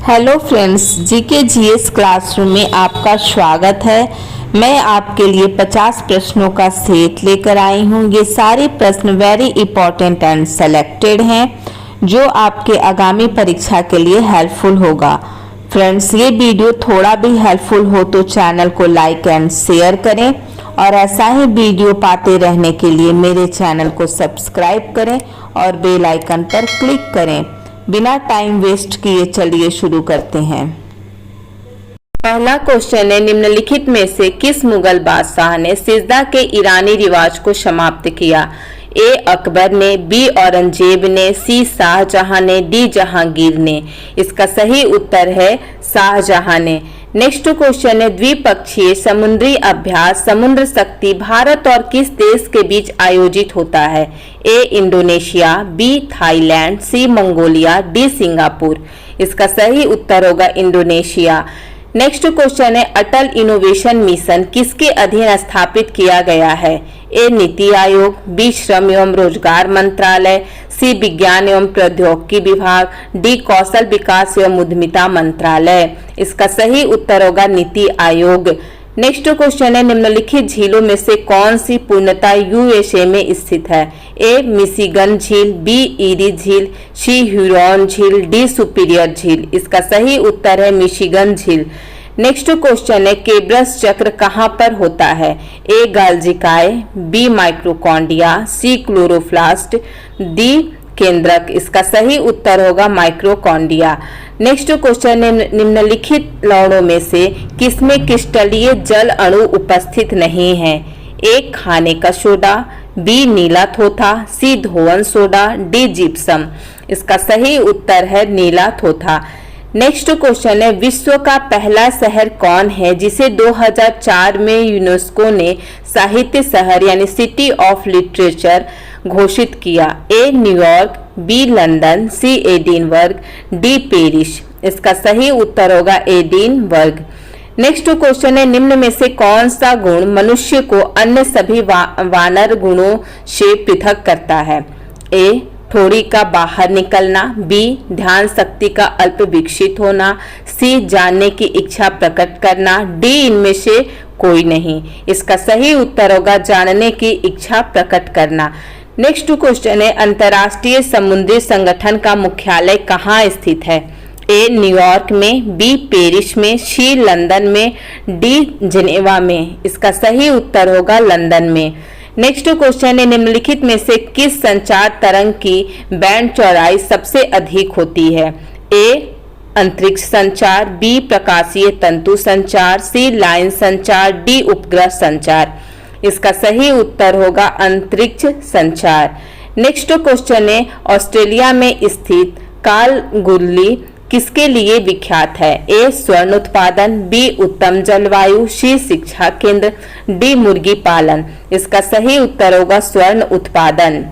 Hello friends, GK GS classroom में आपका स्वागत है। मैं आपके लिए 50 प्रश्नों का सेट लेकर आई हूँ। ये सारे प्रश्न वेरी इंपॉर्टेंट एंड सेलेक्टेड हैं जो आपके आगामी परीक्षा के लिए हेल्पफुल होगा। फ्रेंड्स, ये वीडियो थोड़ा भी हेल्पफुल हो तो चैनल को लाइक एंड शेयर करें और ऐसा ही वीडियो पाते रहने के लिए मेरे चैनल को सब्सक्राइब करें और बेल आइकन पर क्लिक करें। बिना टाइम वेस्ट किए चलिए शुरू करते हैं। पहला क्वेश्चन है, निम्नलिखित में से किस मुगल बादशाह ने सिजदा के ईरानी रिवाज को समाप्त किया? ए अकबर ने, बी औरंगजेब ने, सी शाहजहां ने, डी जहांगीर ने। इसका सही उत्तर है शाहजहां ने। नेक्स्ट क्वेश्चन है, द्विपक्षीय समुद्री अभ्यास समुद्र शक्ति भारत और किस देश के बीच आयोजित होता है? ए इंडोनेशिया, बी थाईलैंड, सी मंगोलिया, डी सिंगापुर। इसका सही उत्तर होगा इंडोनेशिया। नेक्स्ट क्वेश्चन है, अटल इनोवेशन मिशन किसके अधीन स्थापित किया गया है? ए नीति आयोग, बी श्रम एवं रोजगार मंत्रालय, सी विज्ञान एवं प्रौद्योगिकी विभाग, डी कौशल विकास एवं उद्यमिता मंत्रालय। इसका सही उत्तर होगा नीति आयोग। नेक्स्ट क्वेश्चन है, निम्नलिखित झीलों में से कौन सी पूर्णतः यूएसए में स्थित है? ए मिशिगन झील, बी ईरी झील, सी ह्यूरॉन झील, डी सुपीरियर झील। इसका सही उत्तर है मिशिगन झील। नेक्स्ट क्वेश्चन है, केब्रस चक्र कहाँ पर होता है? ए गाल्जिकाय, बी माइक्रोकॉन्डिया, सी क्लोरोप्लास्ट, डी केंद्रक। इसका सही उत्तर होगा माइक्रोकॉन्डिया। नेक्स्ट क्वेश्चन है, निम्नलिखित लवणों में से किसमें क्रिस्टलीय जल अणु उपस्थित नहीं है? ए खाने का सोडा, बी नीला थोथा, सी धोवन सोडा, डी जिप्सम। इसका सही उत्तर है नीला थोथा। नेक्स्ट क्वेश्चन है, विश्व का पहला शहर कौन है जिसे 2004 में यूनेस्को ने साहित्य शहर यानी सिटी ऑफ लिटरेचर घोषित किया? ए न्यूयॉर्क, बी लंदन, सी एडिनबर्ग, डी पेरिस। इसका सही उत्तर होगा एडिनबर्ग। नेक्स्ट क्वेश्चन है, निम्न में से कौन सा गुण मनुष्य को अन्य सभी वानर गुणों से पृथक करता है? ए ठोड़ी का बाहर निकलना, बी ध्यान शक्ति का अल्प विकसित होना, सी जानने की इच्छा प्रकट करना, डी इनमें से कोई नहीं। इसका सही उत्तर होगा जानने की इच्छा प्रकट करना। नेक्स्ट क्वेश्चन है, अंतर्राष्ट्रीय समुद्री संगठन का मुख्यालय कहाँ स्थित है? ए न्यूयॉर्क में, बी पेरिस में, सी लंदन में, डी जिनेवा में। इसका सही उत्तर होगा लंदन में। नेक्स्ट क्वेश्चन है, निम्नलिखित में से किस संचार तरंग की बैंड चौड़ाई सबसे अधिक होती है? ए अंतरिक्ष संचार, बी प्रकाशीय तंतु संचार, सी लाइन संचार, डी उपग्रह संचार। इसका सही उत्तर होगा अंतरिक्ष संचार। नेक्स्ट क्वेश्चन है, ऑस्ट्रेलिया में स्थित कालगुल्ली किसके लिए विख्यात है? ए स्वर्ण उत्पादन, बी उत्तम जलवायु, सी शिक्षा केंद्र, डी मुर्गी पालन। इसका सही उत्तर होगा स्वर्ण उत्पादन।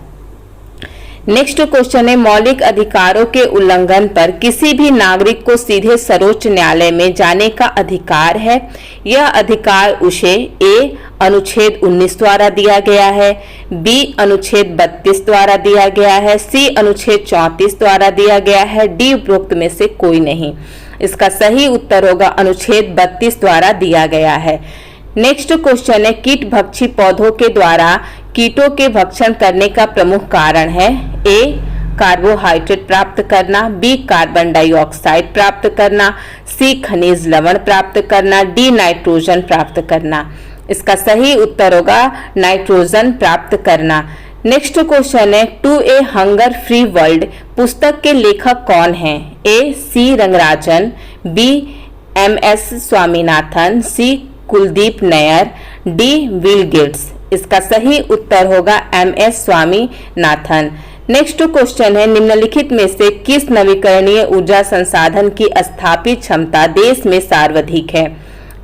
नेक्स्ट क्वेश्चन है, मौलिक अधिकारों के उल्लंघन पर किसी भी नागरिक को सीधे सर्वोच्च न्यायालय में जाने का अधिकार है। यह अधिकार उसे ए अनुच्छेद 19 द्वारा दिया गया है, बी अनुच्छेद 32 द्वारा दिया गया है, सी अनुच्छेद 34 द्वारा दिया गया है, डी उपरोक्त में से कोई नहीं। इसका सही उत्तर होगा अनुच्छेद 32 द्वारा दिया गया है। नेक्स्ट क्वेश्चन है, कीट भक्षी पौधों के द्वारा कीटों के भक्षण करने का प्रमुख कारण है? ए कार्बोहाइड्रेट प्राप्त करना, बी कार्बन डाइऑक्साइड प्राप्त करना, सी खनिज लवण प्राप्त करना, डी नाइट्रोजन प्राप्त करना। इसका सही उत्तर होगा नाइट्रोजन प्राप्त करना। नेक्स्ट क्वेश्चन है, to a hunger free world पुस्तक के लेखक कौन हैं? A C Rangarajan, B M S Swaminathan, C Kuldip Nayar, D Bill Gates. इसका सही उत्तर होगा M S Swaminathan. Next question है, निम्नलिखित में से किस नवीकरणीय ऊर्जा संसाधन की स्थापित क्षमता देश में सर्वाधिक है?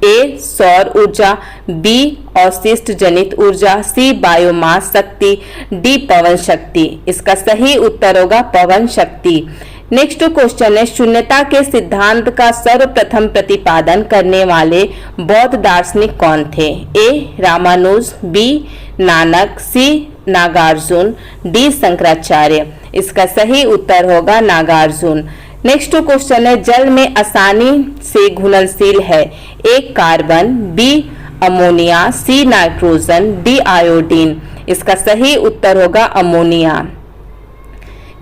ए सौर ऊर्जा, बी अवशिष्ट जनित ऊर्जा, सी बायोमास शक्ति, डी पवन शक्ति। इसका सही उत्तर होगा पवन शक्ति। नेक्स्ट क्वेश्चन है, शून्यता के सिद्धांत का सर्वप्रथम प्रतिपादन करने वाले बौद्ध दार्शनिक कौन थे? ए रामानुज, बी नानक, सी नागार्जुन, डी शंकराचार्य। इसका सही उत्तर होगा नागार्जुन। नेक्स्ट क्वेश्चन है जल में आसानी से घुलनशील है। A carbon, B ammonia, C nitrogen, D iodine. इसका सही उत्तर होगा अमोनिया।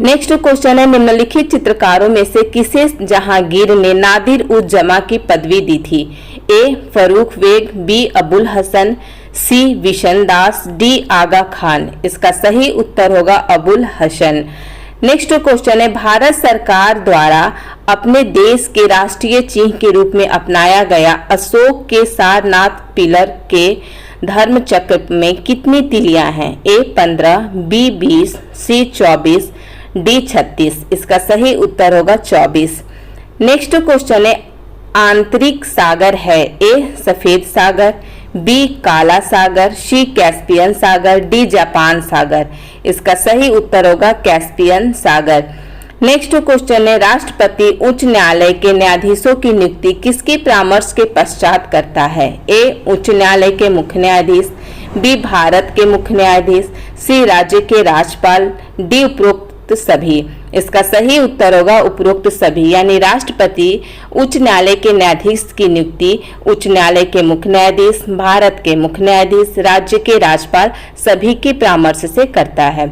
नेक्स्ट क्वेश्चन है निम्नलिखित चित्रकारों में से किसे जहांगीर ने नादिर उज जमा की पदवी दी थी। ए फरूख बेग, बी अबुल हसन, सी विशन दास, डी आगा खान। इसका सही उत्तर होगा अबुल हसन। नेक्स्ट क्वेश्चन है भारत सरकार द्वारा अपने देश के राष्ट्रीय चिन्ह के रूप में अपनाया गया अशोक के सारनाथ पिलर के धर्म चक्र में कितनी तिलियां हैं। ए 15, बी 20, सी 24, डी 36। इसका सही उत्तर होगा 24। नेक्स्ट क्वेश्चन है आंतरिक सागर है। ए सफेद सागर, बी काला सागर, सी कैस्पियन सागर, डी जापान सागर। इसका सही उत्तर होगा कैस्पियन सागर। नेक्स्ट क्वेश्चन है राष्ट्रपति उच्च न्यायालय के न्यायाधीशों की नियुक्ति किसके परामर्श के पश्चात करता है। ए उच्च न्यायालय के मुख्य न्यायाधीश, बी भारत के मुख्य न्यायाधीश, सी राज्य के राज्यपाल, डी उपरोक्त सभी। इसका सही उत्तर होगा उपरोक्त सभी, यानी राष्ट्रपति उच्च न्यायालय के न्यायाधीश की नियुक्ति उच्च न्यायालय के मुख्य न्यायाधीश, भारत के मुख्य न्यायाधीश, राज्य के राज्यपाल सभी के परामर्श से करता है।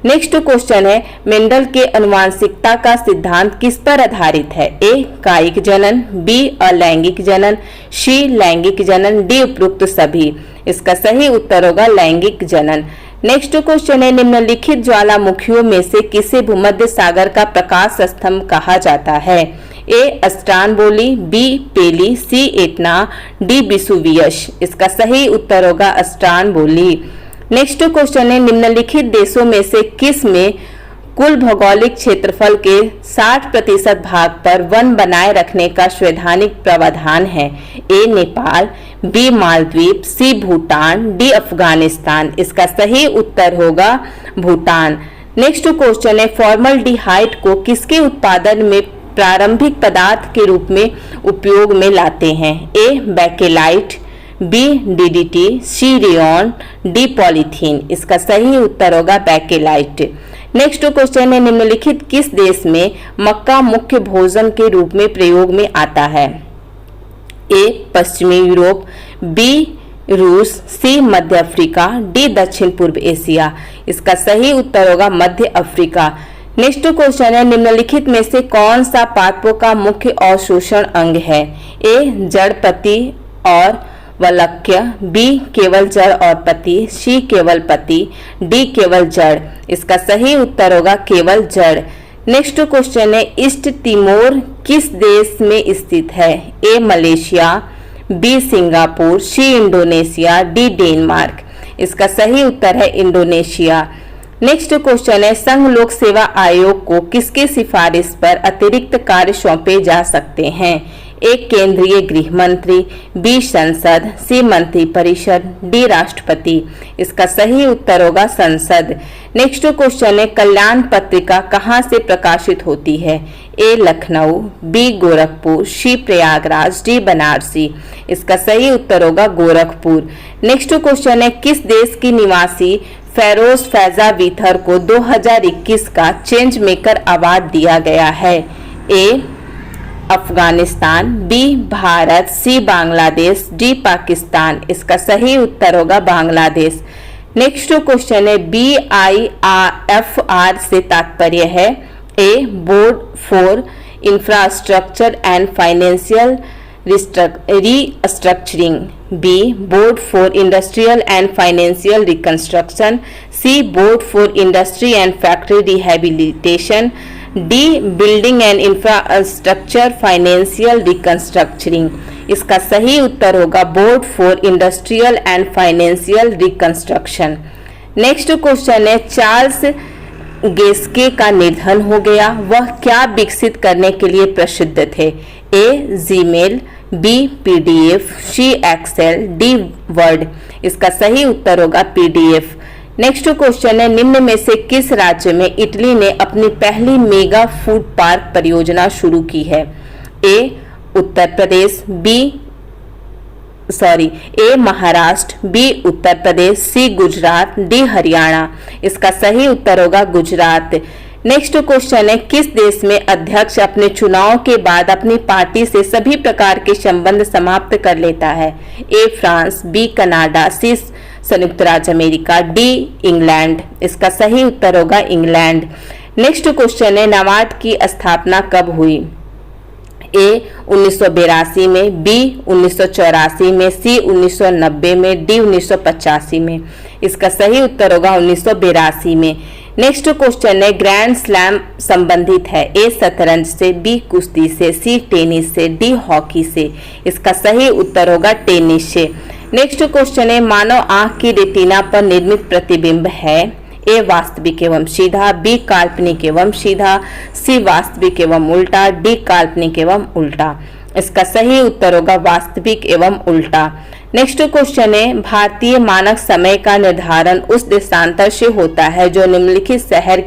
नेक्स्ट क्वेश्चन है मेंडल के अनुवांशिकता का सिद्धांत किस पर आधारित है। ए कायिक जनन, बी अलैंगिक जनन, सी लैंगिक जनन, डी उपरोक्त सभी। इसका सही उत्तर होगा लैंगिक जनन। नेक्स्ट क्वेश्चन है निम्नलिखित ज्वालामुखियों में से किसे भूमध्य सागर का प्रकाश स्तंभ कहा जाता है। ए स्ट्रानबोली, बी पेली, सी एटना, डी विसुवियस। इसका सही उत्तर होगा स्ट्रानबोली। नेक्स्ट क्वेश्चन है निम्नलिखित देशों में से किस में कुल भौगोलिक क्षेत्रफल के 60% भाग पर वन बनाए रखने का संवैधानिक प्रावधान है। ए नेपाल, बी मालदीव, सी भूटान, डी अफगानिस्तान। इसका सही उत्तर होगा भूटान। नेक्स्ट क्वेश्चन है फॉर्मल्डिहाइड को किसके उत्पादन में प्रारंभिक पदार्थ के रूप में उपयोग में लाते हैं। ए बैकेलाइट, बी डीडीटी, सी रेयॉन, डी पॉलीथीन। इसका सही उत्तर होगा बैकेलाइट। नेक्स्ट क्वेश्चन है निम्नलिखित किस देश में मक्का मुख्य भोजन के रूप में प्रयोग में आता है। ए पश्चिमी यूरोप, बी रूस, सी मध्य अफ्रीका, डी दक्षिण पूर्व एशिया। इसका सही उत्तर होगा मध्य अफ्रीका। नेक्स्ट क्वेश्चन है निम्नलिखित में से कौन सा पादपों का मुख्य अवशोषण अंग है। ए जड़ पत्ती और वलक्य, बी केवल जड़ और पत्ती, सी केवल पत्ती, डी केवल जड़। इसका सही उत्तर होगा केवल जड़। नेक्स्ट क्वेश्चन है ईस्ट तिमोर किस देश में स्थित है। A Malaysia, B Singapore, C Indonesia, D Denmark. इसका सही उत्तर है इंडोनेशिया। नेक्स्ट क्वेश्चन है संघ लोक सेवा आयोग को किसके सिफारिश पर अतिरिक्त कार्य सौंपे जा सकते हैं। एक केंद्रीय गृह मंत्री, बी संसद, सी मंत्री परिषद, डी राष्ट्रपति। इसका सही उत्तर होगा संसद। नेक्स्ट क्वेश्चन है कल्याण पत्रिका कहाँ से प्रकाशित होती है। ए लखनऊ, बी गोरखपुर, सी प्रयागराज, डी बनारसी। इसका सही उत्तर होगा गोरखपुर। नेक्स्ट क्वेश्चन है किस देश की निवासी फेरोज फैजा वीथर को 2021 का चेंज मेकर अवार्ड दिया गया है। A Afghanistan, B Bharat, C Bangladesh, D Pakistan. इसका सही उत्तर होगा बांग्लादेश। नेक्स्ट क्वेश्चन है BIFR से तात्पर्य है। A board for infrastructure and financial restructuring, B board for industrial and financial reconstruction, C board for industry and factory rehabilitation, D building and infrastructure financial reconstructuring. इसका सही उत्तर होगा board for industrial and financial reconstruction. Next question है Charles Geschke का निधन हो गया, वह क्या विकसित करने के लिए प्रसिद्ध थे। ए जीमेल, बी PDF, सी एक्सेल, डी वर्ड। इसका सही उत्तर होगा PDF। नेक्स्ट क्वेश्चन है निम्न में से किस राज्य में इटली ने अपनी पहली मेगा फूड पार्क परियोजना शुरू की है। ए उत्तर प्रदेश, ए महाराष्ट्र, बी उत्तर प्रदेश, सी गुजरात, डी हरियाणा। इसका सही उत्तर होगा गुजरात। नेक्स्ट क्वेश्चन है, किस देश में अध्यक्ष अपने चुनाव के बाद अपनी पार्टी से सभी प्रकार के संबंध समाप्त कर लेता है? ए फ्रांस, बी कनाडा, सी संयुक्त राज्य अमेरिका, डी इंग्लैंड। इसका सही उत्तर होगा इंग्लैंड। नेक्स्ट क्वेश्चन है, नाबार्ड की स्थापना कब हुई? ए 1982 में, बी 1984 में, सी 1990 में, डी 1985 में। इसका सही उत्तर होगा 1982 में। नेक्स्ट क्वेश्चन है, ग्रैंड स्लैम संबंधित है? ए शतरंज से, बी कुश्ती से, सी टेनिस से, डी हॉकी से। इसका सही उत्तर होगा टेनिस से। नेक्स्ट क्वेश्चन है, मानव आंख की रेटिना पर निर्मित प्रतिबिंब है? ए वास्तविक एवं सीधा, बी काल्पनिक एवं सीधा, सी वास्तविक एवं उल्टा, डी काल्पनिक एवं उल्टा। इसका सही उत्तर होगा वास्तविक एवं उल्टा। नेक्स्ट क्वेश्चन है, भारतीय मानक समय का निर्धारण उस देशांतर से होता है जो निम्नलिखित शहर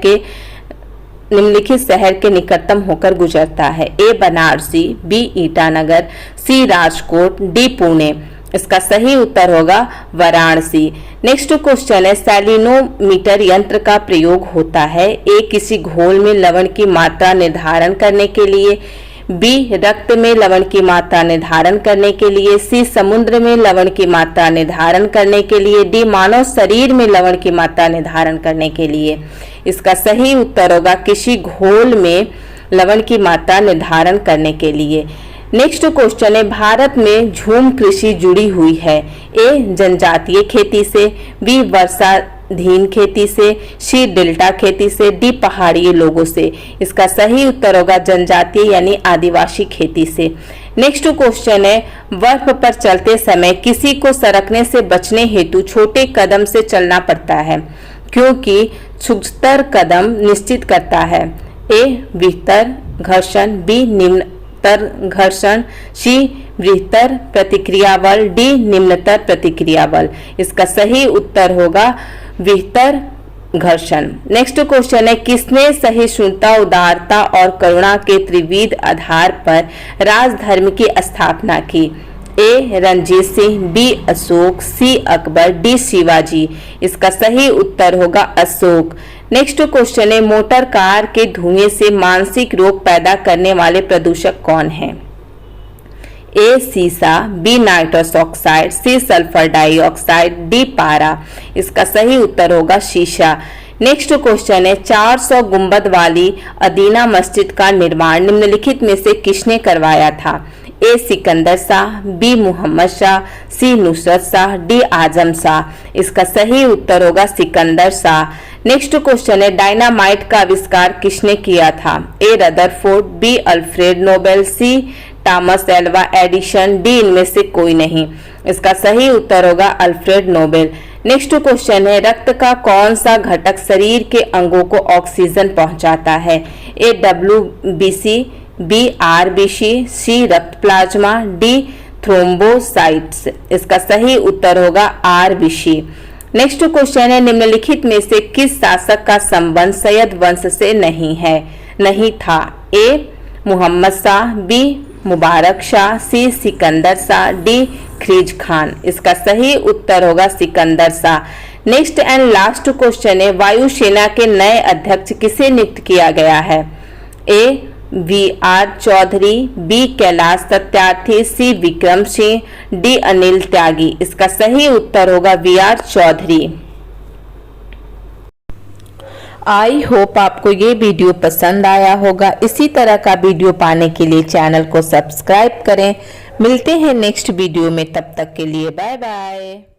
के निकटतम होकर गुजरता है? ए बनारसी, बी ईटानगर, सी राजकोट, डी पुणे। इसका सही उत्तर होगा वाराणसी। नेक्स्ट क्वेश्चन है, सैलिनोमीटर यंत्र का प्रयोग होता है? ए किसी घोल में लवण की मात्रा निर्धारण करने के लिए, बी रक्त में लवण की मात्रा निर्धारण करने के लिए, सी समुद्र में लवण की मात्रा निर्धारण करने के लिए, डी मानव शरीर में लवण की मात्रा निर्धारण करने के लिए। इसका सही उत्तर होगा किसी घोल में लवण की मात्रा निर्धारण करने के लिए। नेक्स्ट क्वेश्चन है, भारत में झूम कृषि जुड़ी हुई है? ए जनजातीय खेती से, बी वर्षाधीन खेती से, सी डेल्टा खेती से, डी पहाड़ी लोगों से। इसका सही उत्तर होगा जनजातीय यानी आदिवासी खेती से। नेक्स्ट क्वेश्चन है, बर्फ पर चलते समय किसी को सरकने से बचने हेतु छोटे कदम से चलना पड़ता है क्योंकि उच्चतर कदम निश्चित करता है? ए बृहत्तर घर्षण, बी निम्नतर घर्षण, सी बृहत्तर प्रतिक्रिया बल, डी निम्नतर प्रतिक्रिया बल। इसका सही उत्तर होगा बृहत्तर घर्षण। नेक्स्ट क्वेश्चन है, किसने सहिष्णुता, उदारता और करुणा के त्रिविध आधार पर राजधर्म की स्थापना की? ए रणजीत सिंह, बी अशोक, सी अकबर, डी शिवाजी। इसका सही उत्तर होगा अशोक। नेक्स्ट क्वेश्चन है, मोटर कार के धुएं से मानसिक रोग पैदा करने वाले प्रदूषक कौन हैं? ए सीसा, B nitrous oxide, C sulphur dioxide, D पारा। इसका सही उत्तर होगा शीशा। नेक्स्ट क्वेश्चन है, 400 गुंबद वाली अदीना मस्जिद का निर्माण निम्नलिखित में से किसने करवाया था? ए सिकंदर शाह, बी मोहम्मद शाह, सी नुसरत शाह, डी आजम शाह। इसका सही उत्तर होगा सिकंदर शाह। नेक्स्ट क्वेश्चन है, डायनामाइट का आविष्कार किसने किया था? ए रदरफोर्ड, बी अल्फ्रेड नोबेल, सी थॉमस एल्वा एडिसन, डी इनमें से कोई नहीं। इसका सही उत्तर होगा अल्फ्रेड नोबेल। नेक्स्ट क्वेश्चन है, रक्त का कौन सा घटक शरीर के अंगों को ऑक्सीजन पहुंचाता है? ए WBC, बी RBC, सी रक्त प्लाज्मा, डी थ्रोम्बोसाइट्स। इसका सही उत्तर होगा RBC। नेक्स्ट क्वेश्चन है, निम्नलिखित में से किस शासक का संबंध सैयद वंश से नहीं था? ए मोहम्मद शाह, बी मुबारक शाह, सी सिकंदर शाह, डी खिलजी खान। इसका सही उत्तर होगा Sikandar Shah. Next and last question है, वायुसेना के नए अध्यक्ष किसे नियुक्त किया गया है? ए VR चौधरी, बी कैलाश सत्यार्थी, सी विक्रम सिंह, डी अनिल त्यागी। इसका सही उत्तर होगा VR चौधरी। आई होप आपको ये वीडियो पसंद आया होगा। इसी तरह का वीडियो पाने के लिए चैनल को सब्सक्राइब करें। मिलते हैं नेक्स्ट वीडियो में, तब तक के लिए बाय बाय।